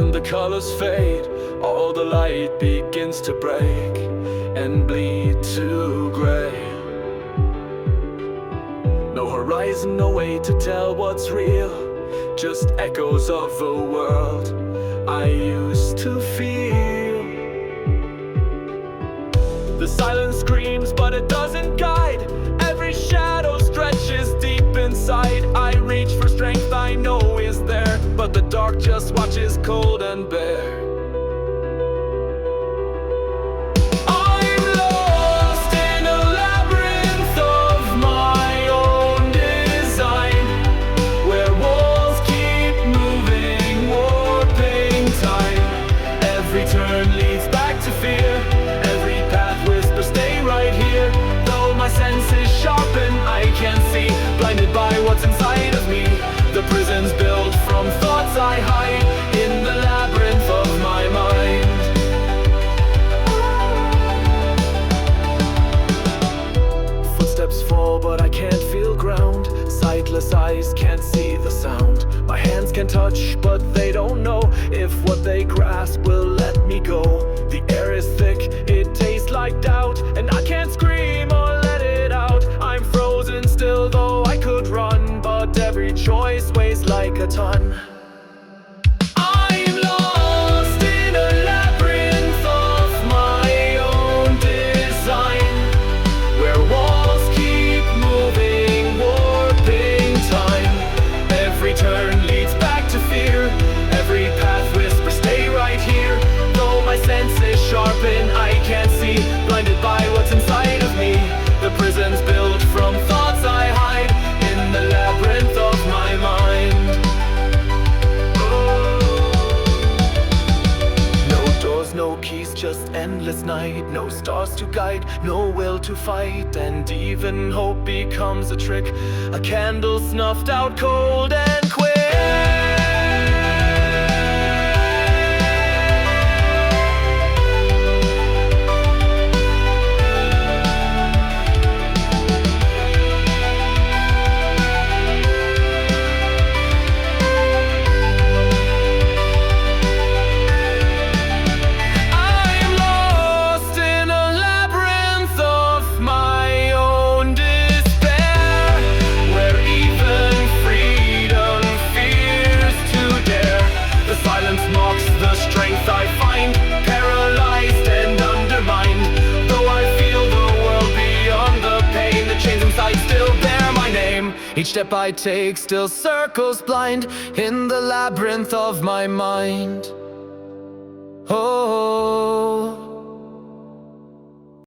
and the colors fade, all the light begins to break and bleed to gray. No horizon, no way to tell what's real, just echoes of a world I used to feel. The silence screams, but it doesn't guide. Every shadow stretches deep inside. I reach for strength I know is there, but the dark just watches cold and bare. I'm lost in a labyrinth of my own design, where walls keep moving, warping time. Every turn leads back to fear, every path whispers stay right here. Though my senses sharpen, I can't see, blinded by what's inside of me. The prison's built from thoughts I hide in the labyrinth of my mind. Footsteps fall, but I can't feel ground. Sightless eyes can't see the sound. My hands can touch, but they don't know if what they grasp will let me go. The air is thick, it tastes like doubt, and I can't scream or let it out. I'm frozen still, though I could run, but every choice weighs like a ton. I'm lost in a labyrinth of my own design, where walls keep moving, warping time. Every turn leads back to fear, every path whispers stay right here. Though my senses sharpen, I can't see, blinded by what's inside of me. The prison's built from thoughts I hide in the labyrinth of my mind. No doors, no keys, just endless night. No stars to guide, no will to fight. And even hope becomes a trick, a candle snuffed out cold and quick. The strength I find, paralyzed and undermined. Though I feel the world beyond the pain, the chains inside still bear my name. Each step I take still circles blind in the labyrinth of my mind. Oh.